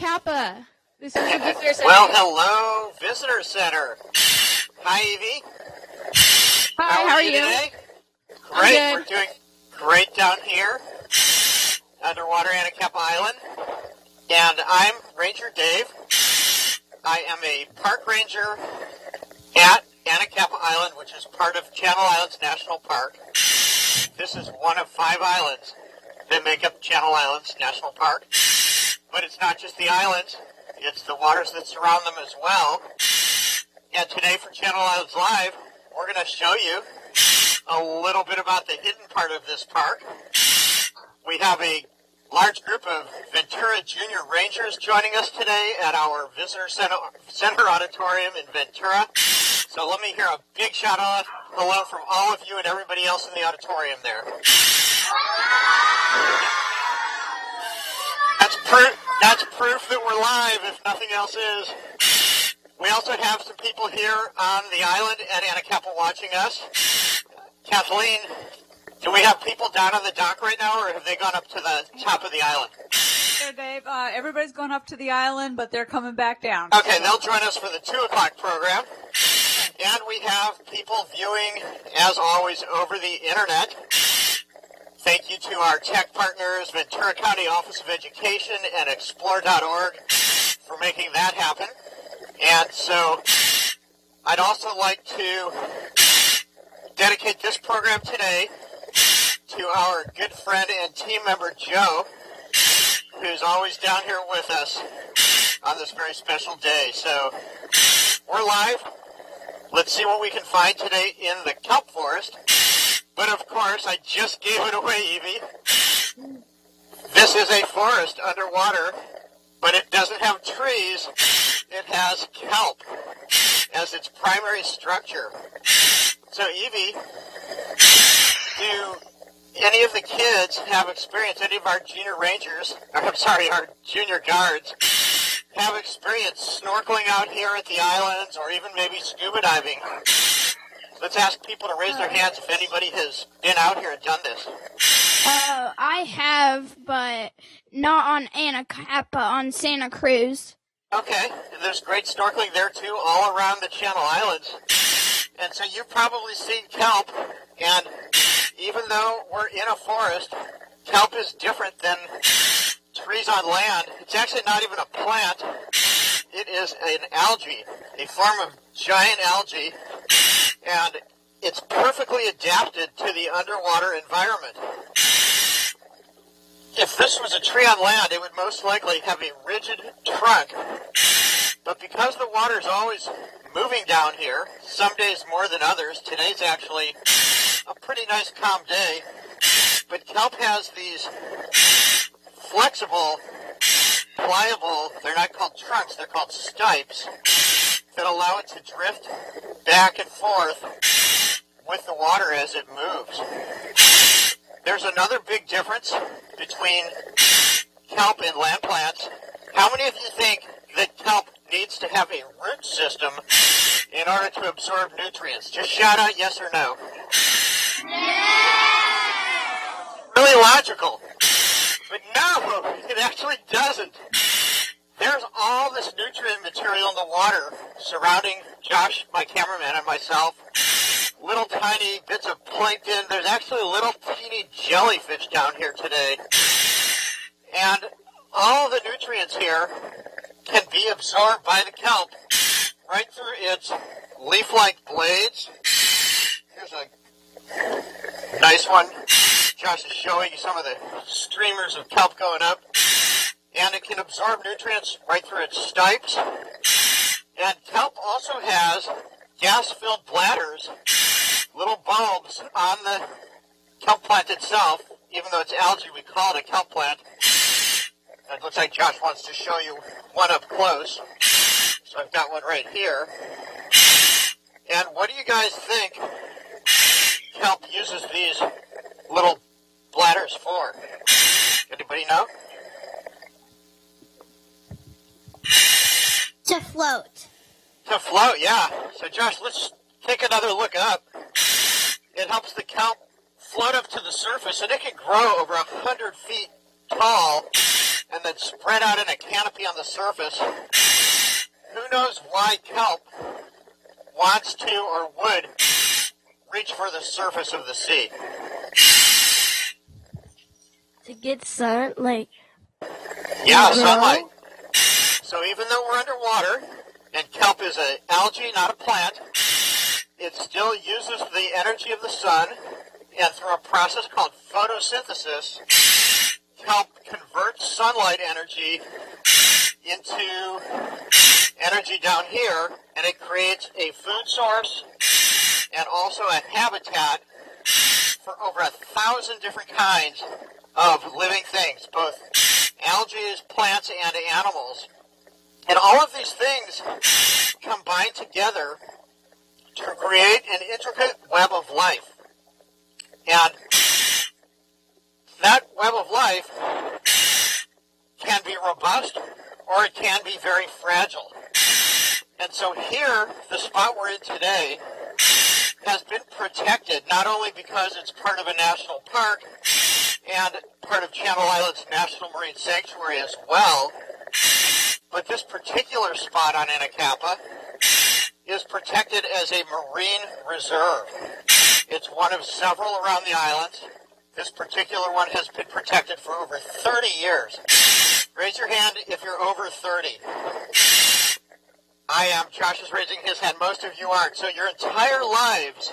Anacapa. This is the visitor center. Well, hello, visitor center. Hi, Evie. Hi, how are you? Today? Great. We're doing great down here, underwater Anacapa Island. And I'm Ranger Dave. I am a park ranger at Anacapa Island, which is part of Channel Islands National Park. This is one of 5 islands that make up Channel Islands National Park. But it's not just the islands, it's the waters that surround them as well. And today for Channel Islands Live, we're going to show you a little bit about the hidden part of this park. We have a large group of Ventura Junior Rangers joining us today at our Visitor Center Auditorium in Ventura. So let me hear a big shout out, hello from all of you and everybody else in the auditorium there. That's proof that we're live, if nothing else is. We also have some people here on the island at Anacapa watching us. Kathleen, do we have people down on the dock right now, or have they gone up to the top of the island? There, Dave. Everybody's going up to the island, but they're coming back down. Okay, they'll join us for the 2 o'clock program. And we have people viewing, as always, over the internet. Thank you to our tech partners, Ventura County Office of Education and Explore.org, for making that happen. And so I'd also like to dedicate this program today to our good friend and team member, Joe, who's always down here with us on this very special day. So we're live. Let's see what we can find today in the Kelp Forest. But of course, I just gave it away, Evie. This is a forest underwater, but it doesn't have trees. It has kelp as its primary structure. So, Evie, do any of the kids have experience, any of our junior rangers, our junior guards, have experience snorkeling out here at the islands or even maybe scuba diving? Let's ask people to raise their hands if anybody has been out here and done this. I have, but not on Anacapa, on Santa Cruz. Okay, and there's great snorkeling there too, all around the Channel Islands. And so you've probably seen kelp, and even though we're in a forest, kelp is different than trees on land. It's actually not even a plant. It is an algae, a form of giant algae, and it's perfectly adapted to the underwater environment. If this was a tree on land, it would most likely have a rigid trunk. But because the water's always moving down here, some days more than others, today's actually a pretty nice calm day, but kelp has these flexible, pliable, they're not called trunks, they're called stipes, that allow it to drift back and forth with the water as it moves. There's another big difference between kelp and land plants. How many of you think that kelp needs to have a root system in order to absorb nutrients? Just shout out yes or no. Yes! Really logical. But no, it actually doesn't. There's all this nutrient material in the water surrounding Josh, my cameraman, and myself. Little tiny bits of plankton. There's actually little teeny jellyfish down here today. And all the nutrients here can be absorbed by the kelp right through its leaf-like blades. Here's a nice one. Josh is showing you some of the streamers of kelp going up. And it can absorb nutrients right through its stipes. And kelp also has gas-filled bladders, little bulbs on the kelp plant itself. Even though it's algae, we call it a kelp plant. It looks like Josh wants to show you one up close. So I've got one right here. And what do you guys think kelp uses these little bladders for? Anybody know? To float. To float, yeah. So Josh, let's take another look up. It helps the kelp float up to the surface, and it can grow over 100 feet tall and then spread out in a canopy on the surface. Who knows why kelp wants to or would reach for the surface of the sea? To get sun, like... Yeah, sunlight. So even though we're underwater, and kelp is an algae, not a plant, it still uses the energy of the sun, and through a process called photosynthesis, kelp converts sunlight energy into energy down here, and it creates a food source and also a habitat for over 1,000 different kinds of living things, both algae, plants, and animals. And all of these things combine together to create an intricate web of life. And that web of life can be robust or it can be very fragile. And so here, the spot we're in today has been protected not only because it's part of a national park and part of Channel Islands National Marine Sanctuary as well, but this particular spot on Anacapa is protected as a marine reserve. It's one of several around the islands. This particular one has been protected for over 30 years. Raise your hand if you're over 30. I am. Josh is raising his hand. Most of you aren't. So your entire lives,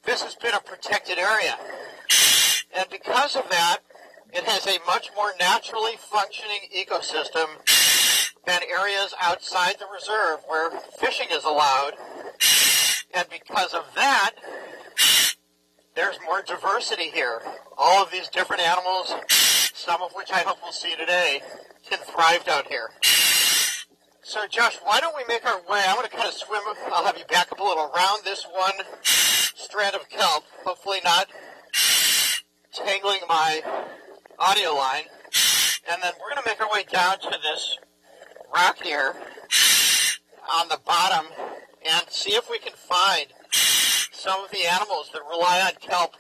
this has been a protected area. And because of that, it has a much more naturally functioning ecosystem than areas outside the reserve where fishing is allowed. And because of that, there's more diversity here. All of these different animals, some of which I hope we'll see today, can thrive down here. So Josh, why don't we make our way? I'm going to kind of swim. I'll have you back up a little around this one strand of kelp, hopefully not tangling my audio line. And then we're going to make our way down to this rock here on the bottom and see if we can find some of the animals that rely on kelp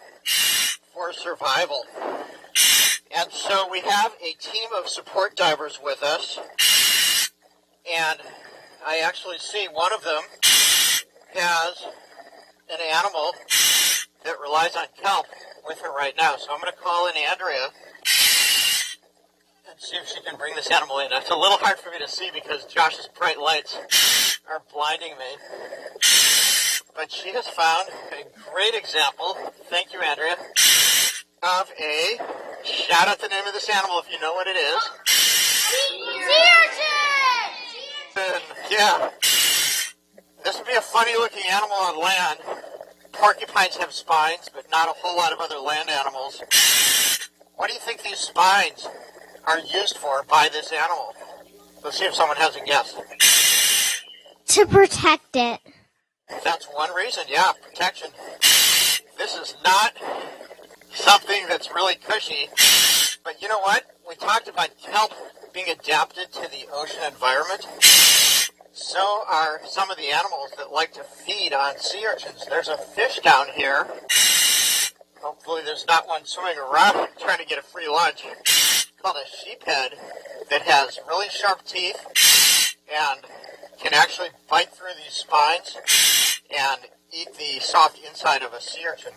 for survival. And so we have a team of support divers with us, and I actually see one of them has an animal that relies on kelp with her right now. So I'm going to call in Andrea and see if she can bring this animal in. It's a little hard for me to see because Josh's bright lights are blinding me. But she has found a great example, thank you, Andrea, of a, shout out the name of this animal if you know what it is. Sea urchin! Yeah. This would be a funny looking animal on land. Porcupines have spines, but not a whole lot of other land animals. What do you think these spines are used for by this animal? Let's see if someone has a guess. To protect it. That's one reason, yeah, protection. This is not something that's really cushy, but you know what? We talked about kelp being adapted to the ocean environment. So are some of the animals that like to feed on sea urchins. There's a fish down here. Hopefully there's not one swimming around trying to get a free lunch. It's called a sheephead that has really sharp teeth and can actually bite through these spines and eat the soft inside of a sea urchin.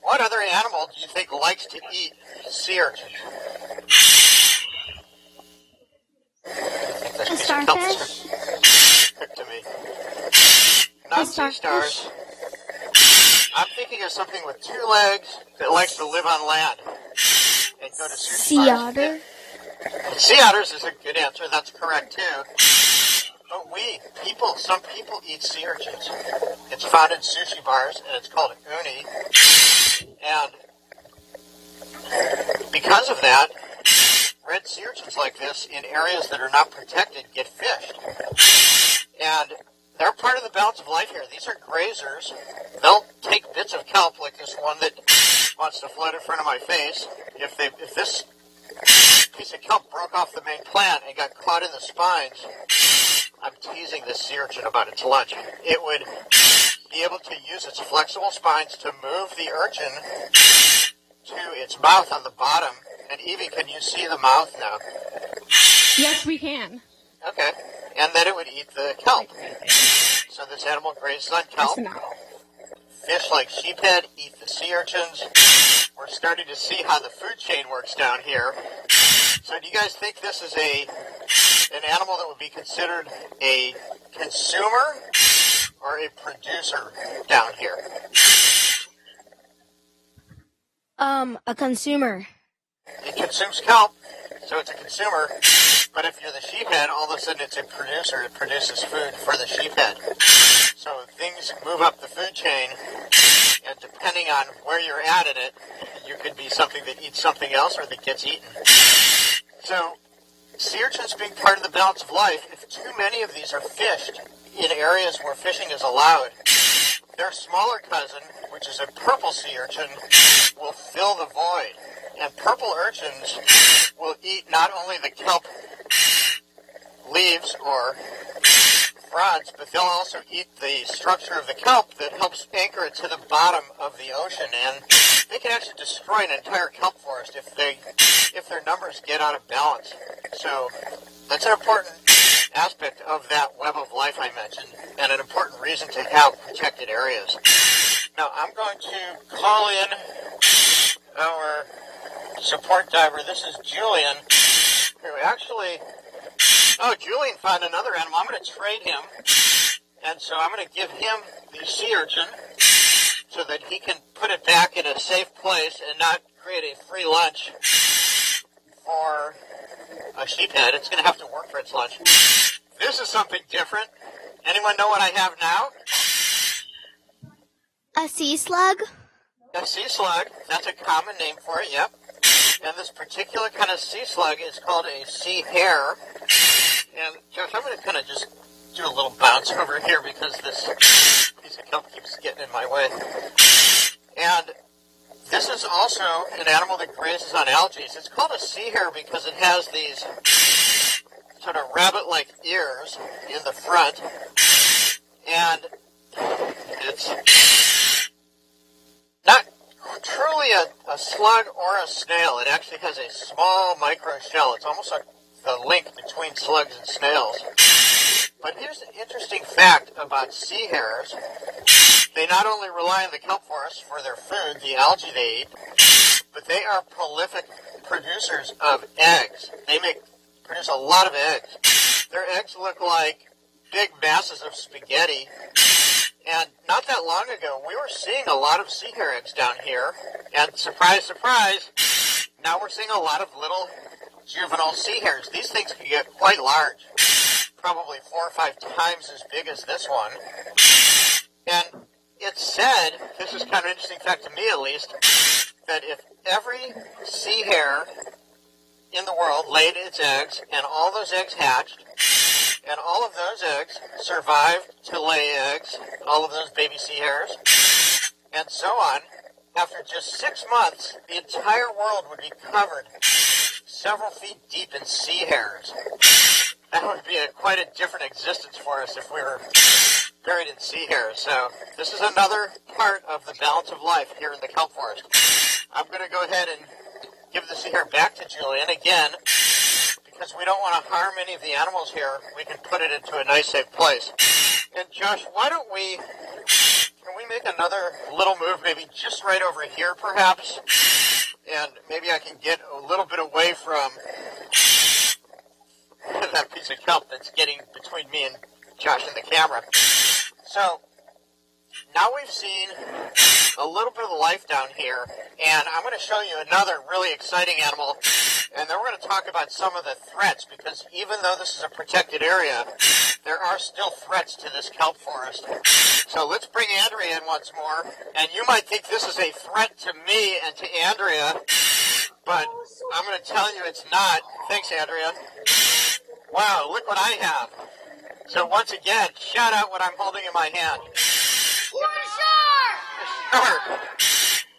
What other animal do you think likes to eat sea urchins? A starfish? Quick to me. Not sea stars. I'm thinking of something with two legs that likes to live on land and go to sushi Sea bars. otter? Sea otters is a good answer. That's correct too. But some people eat sea urchins. It's found in sushi bars, and it's called uni. And because of that, red sea urchins like this in areas that are not protected get fished. And they're part of the balance of life here. These are grazers. They'll take bits of kelp, like this one that wants to float in front of my face. If this piece of kelp broke off the main plant and got caught in the spines, I'm teasing this sea urchin about its lunch. It would be able to use its flexible spines to move the urchin to its mouth on the bottom And Evie, can you see the mouth now? Yes, we can. Okay. And then it would eat the kelp. So this animal grazes on kelp. Fish like sheephead eat the sea urchins. We're starting to see how the food chain works down here. So do you guys think this is an animal that would be considered a consumer or a producer down here? A consumer. It consumes kelp, so it's a consumer. But if you're the sheephead, all of a sudden it's a producer. It produces food for the sheephead. So things move up the food chain, and depending on where you're at in it, you could be something that eats something else or that gets eaten. So sea urchins being part of the balance of life, if too many of these are fished in areas where fishing is allowed, their smaller cousin, which is a purple sea urchin, will fill the void. And purple urchins will eat not only the kelp leaves or fronds, but they'll also eat the structure of the kelp that helps anchor it to the bottom of the ocean. And they can actually destroy an entire kelp forest if their numbers get out of balance. So that's an important aspect of that web of life I mentioned, and an important reason to have protected areas. Now I'm going to call in our support diver. This is Julian, who actually... Oh, Julian found another animal. I'm going to trade him. And so I'm going to give him the sea urchin so that he can put it back in a safe place and not create a free lunch for a sheephead. It's going to have to work for its lunch. This is something different. Anyone know what I have now? A sea slug? A sea slug. That's a common name for it, yep. And this particular kind of sea slug is called a sea hare. And Josh, I'm going to kind of just do a little bounce over here because this piece of kelp keeps getting in my way. And this is also an animal that grazes on algae. It's called a sea hare because it has these sort of rabbit-like ears in the front. And it's not truly a slug or a snail. It actually has a small micro shell. It's almost like the link between slugs and snails. But here's an interesting fact about sea hares. They not only rely on the kelp forest for their food, the algae they eat, but they are prolific producers of eggs. They produce a lot of eggs. Their eggs look like big masses of spaghetti. And not that long ago, we were seeing a lot of sea hare eggs down here. And surprise, surprise, now we're seeing a lot of little juvenile sea hares. These things can get quite large, probably 4 or 5 times as big as this one. And it's said, this is kind of an interesting fact to me at least, that if every sea hare in the world laid its eggs and all those eggs hatched, and all of those eggs survived to lay eggs, all of those baby sea hares, and so on, after just 6 months, the entire world would be covered several feet deep in sea hares. That would be quite a different existence for us if we were buried in sea hares. So this is another part of the balance of life here in the kelp forest. I'm going to go ahead and give the sea hare back to Julian again, because we don't want to harm any of the animals here. We can put it into a nice, safe place. And Josh, can we make another little move, maybe just right over here, perhaps? And maybe I can get a little bit away from that piece of kelp that's getting between me and Josh and the camera. So, now we've seen a little bit of the life down here, and I'm going to show you another really exciting animal, and then we're going to talk about some of the threats, because even though this is a protected area, there are still threats to this kelp forest. So let's bring Andrea in once more, and you might think this is a threat to me and to Andrea, but I'm going to tell you it's not. Thanks, Andrea. Wow, look what I have. So once again, shout out what I'm holding in my hand. Shark!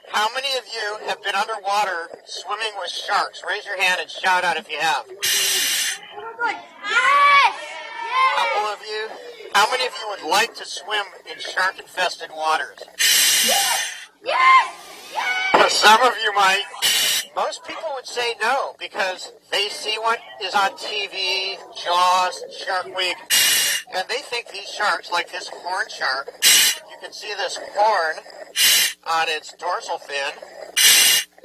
How many of you have been underwater swimming with sharks? Raise your hand and shout out if you have. Yes! Couple of you. How many of you would like to swim in shark-infested waters? Yes! Yes! Some of you might. Most people would say no because they see what is on TV, Jaws, Shark Week, and they think these sharks, like this horn shark, you can see this horn on its dorsal fin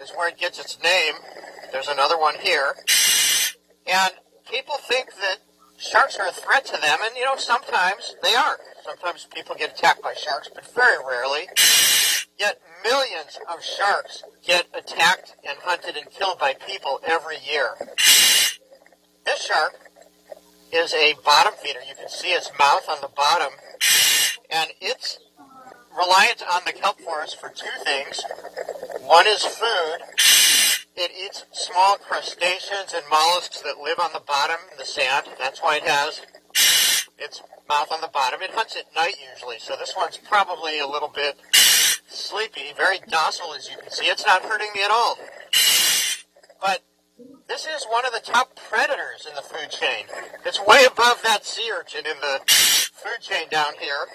is where it gets its name. There's another one here. And people think that sharks are a threat to them, and, sometimes they are. Sometimes people get attacked by sharks, but very rarely. Yet millions of sharks get attacked and hunted and killed by people every year. This shark is a bottom feeder. You can see its mouth on the bottom, and it's reliant on the kelp forest for two things. One is food. It eats small crustaceans and mollusks that live on the bottom in the sand. That's why it has its mouth on the bottom. It hunts at night usually, so this one's probably a little bit sleepy, very docile as you can see. It's not hurting me at all. But this is one of the top predators in the food chain. It's way above that sea urchin in the food chain down here.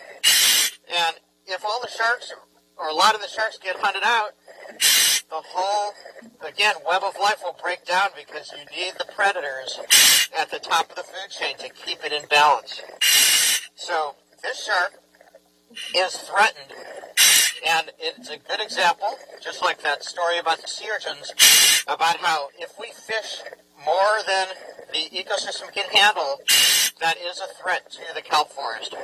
And if all the sharks, or a lot of the sharks get hunted out, the whole, again, web of life will break down because you need the predators at the top of the food chain to keep it in balance. So this shark is threatened, and it's a good example, just like that story about the sea urchins, about how if we fish more than the ecosystem can handle, that is a threat to the kelp forest.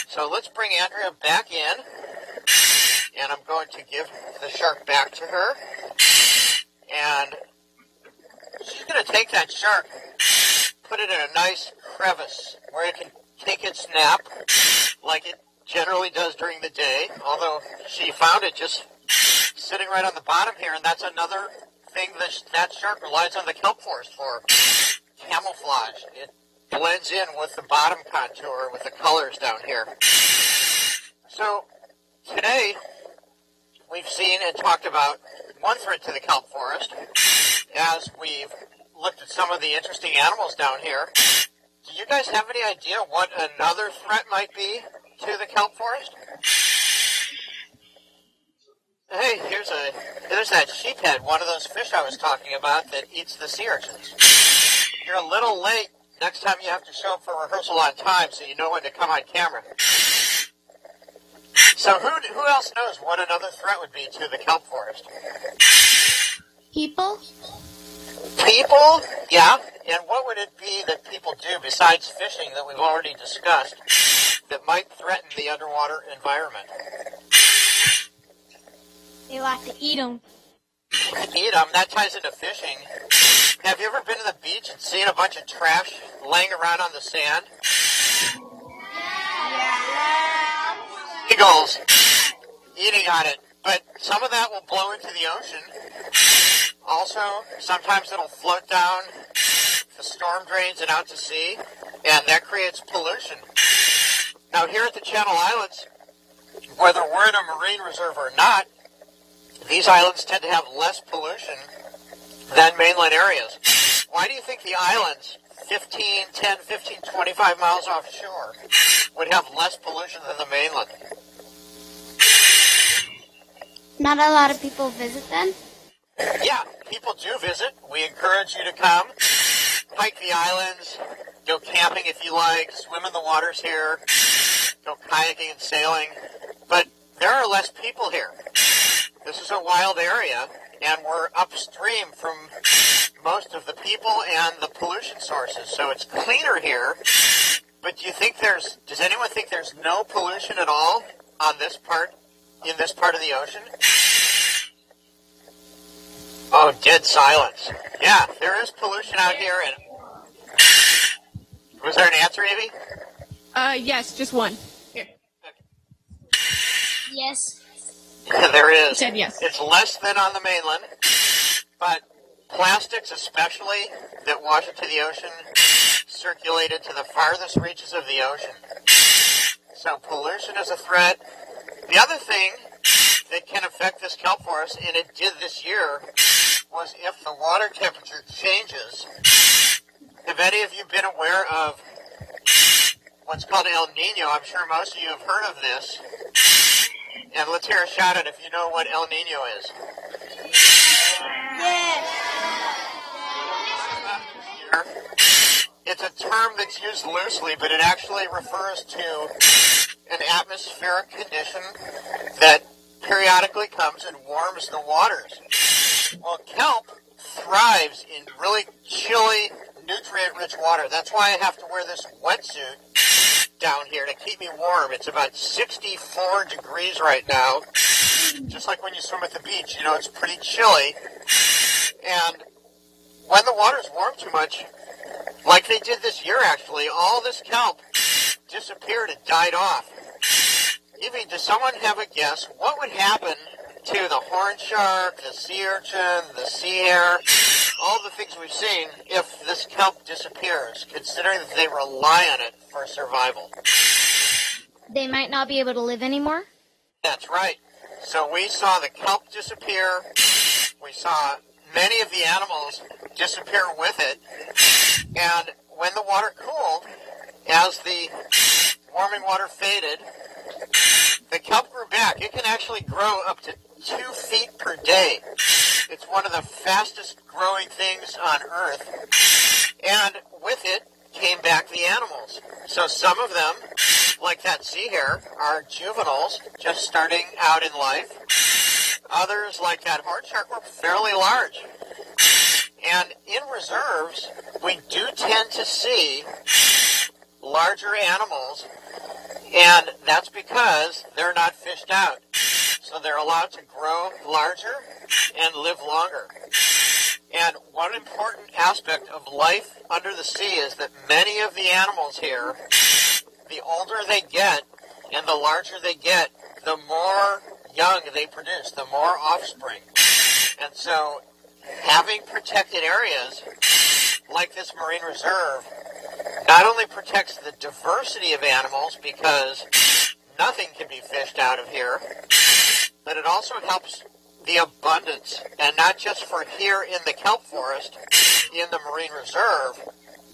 So let's bring Andrea back in, and I'm going to give the shark back to her, and she's going to take that shark, put it in a nice crevice where it can take its nap like it generally does during the day, although she found it just sitting right on the bottom here, and that's another thing that shark relies on the kelp forest for, camouflage. It blends in with the bottom contour with the colors down here. So today we've seen and talked about one threat to the kelp forest as we've looked at some of the interesting animals down here. Do you guys have any idea what another threat might be to the kelp forest? Hey, there's that sheephead, one of those fish I was talking about that eats the sea urchins. You're a little late. Next time you have to show up for rehearsal on time so you know when to come on camera. So who else knows what another threat would be to the kelp forest? People? People? Yeah. And what would it be that people do besides fishing that we've already discussed that might threaten the underwater environment? They like to eat them. Eat them? That ties into fishing. Have you ever been to the beach and seen a bunch of trash laying around on the sand? Seagulls eating on it. But some of that will blow into the ocean. Also, sometimes it'll float down the storm drains and out to sea, and that creates pollution. Now, here at the Channel Islands, whether we're in a marine reserve or not, these islands tend to have less pollution than mainland areas. Why do you think the islands 10, 15, 25 miles offshore would have less pollution than the mainland? Not a lot of people visit them. Yeah, people do visit. We encourage you to come, hike the islands, go camping if you like, swim in the waters here, go kayaking and sailing. But there are less people here. This is a wild area, and we're upstream from most of the people and the pollution sources, so it's cleaner here. But does anyone think there's no pollution at all on this part, in this part of the ocean? Oh, dead silence. Yeah, there is pollution out here. And was there an answer, Evie? Yes, just one. Here. Yes. There is. Said yes. It's less than on the mainland, but plastics especially that wash into the ocean circulated to the farthest reaches of the ocean. So pollution is a threat. The other thing that can affect this kelp forest, and it did this year, was if the water temperature changes. Have any of you been aware of what's called El Nino? I'm sure most of you have heard of this. And let's hear a shout out if you know what El Nino is. Yes. It's a term that's used loosely, but it actually refers to an atmospheric condition that periodically comes and warms the waters. Well, kelp thrives in really chilly, nutrient-rich water. That's why I have to wear this wetsuit down here to keep me warm. It's about 64 degrees right now. Just like when you swim at the beach, you know, it's pretty chilly. And when the water's warm too much, like they did this year actually, all this kelp disappeared and died off. Evie, does someone have a guess? What would happen to the horn shark, the sea urchin, the sea hare, all the things we've seen if this kelp disappears, considering that they rely on it for survival? They might not be able to live anymore? That's right. So we saw the kelp disappear. We saw many of the animals disappear with it. And when the water cooled, as the warming water faded, the kelp grew back. It can actually grow up to 2 feet per day. It's one of the fastest growing things on Earth. And with it came back the animals. So some of them, like that sea hare, are juveniles, just starting out in life. Others, like that horn shark, were fairly large. And in reserves, we do tend to see larger animals, and that's because they're not fished out. So they're allowed to grow larger and live longer. And one important aspect of life under the sea is that many of the animals here, the older they get and the larger they get, the more young they produce, the more offspring. And so having protected areas like this marine reserve not only protects the diversity of animals because nothing can be fished out of here, but it also helps the abundance, and not just for here in the kelp forest, in the marine reserve,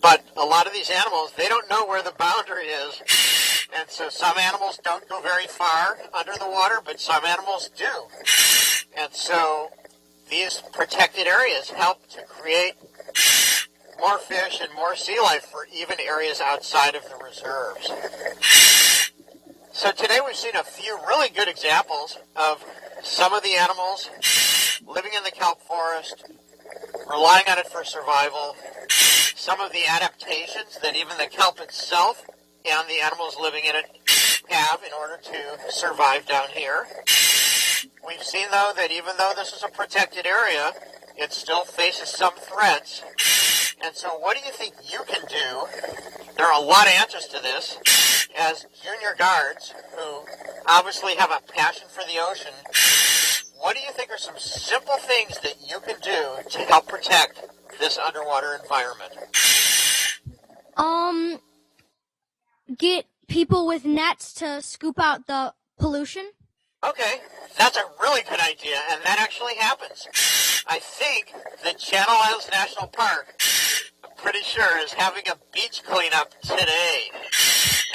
but a lot of these animals, they don't know where the boundary is, and so some animals don't go very far under the water, but some animals do. And so these protected areas help to create more fish and more sea life for even areas outside of the reserves. So today we've seen a few really good examples of some of the animals living in the kelp forest, relying on it for survival, some of the adaptations that even the kelp itself and the animals living in it have in order to survive down here. We've seen, though, that even though this is a protected area, it still faces some threats. And so what do you think you can do? There are a lot of answers to this. As junior guards who obviously have a passion for the ocean, what do you think are some simple things that you can do to help protect this underwater environment? Get people with nets to scoop out the pollution. Okay, that's a really good idea, and that actually happens. I think that Channel Islands National Park, I'm pretty sure, is having a beach cleanup today.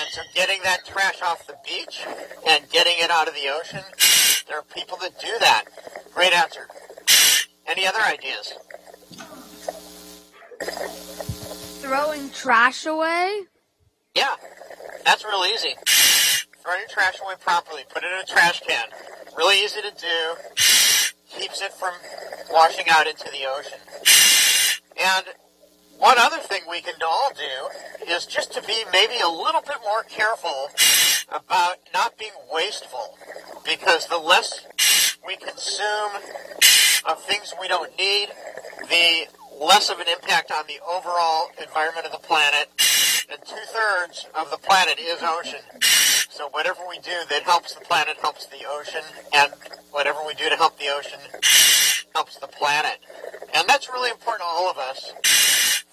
And so getting that trash off the beach and getting it out of the ocean, there are people that do that. Great answer. Any other ideas? Throwing trash away? Yeah, that's real easy. Throw your trash away properly. Put it in a trash can. Really easy to do. Keeps it from washing out into the ocean. And one other thing we can all do is just to be maybe a little bit more careful about not being wasteful. Because the less we consume of things we don't need, the less of an impact on the overall environment of the planet. And 2/3 of the planet is ocean. So whatever we do that helps the planet helps the ocean, and whatever we do to help the ocean helps the planet. And that's really important to all of us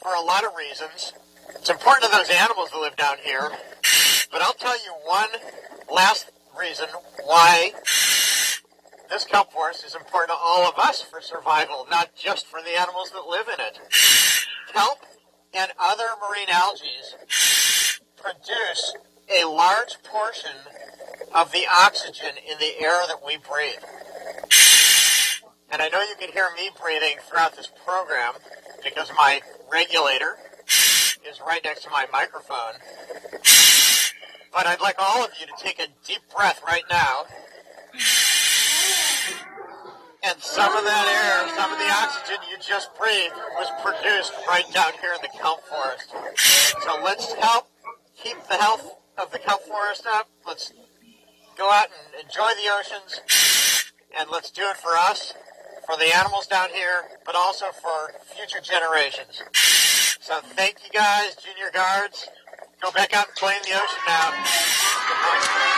for a lot of reasons. It's important to those animals that live down here, but I'll tell you one last reason why this kelp forest is important to all of us for survival, not just for the animals that live in it. Kelp and other marine algae produce a large portion of the oxygen in the air that we breathe. And I know you can hear me breathing throughout this program because my regulator is right next to my microphone. But I'd like all of you to take a deep breath right now. And some of that air, some of the oxygen you just breathed was produced right down here in the Kelp Forest. So let's help keep the health of the Kelp Forest up. Let's go out and enjoy the oceans. And let's do it for us, for the animals down here, but also for future generations. So thank you guys, junior guards. Go back out and play in the ocean now. Good night.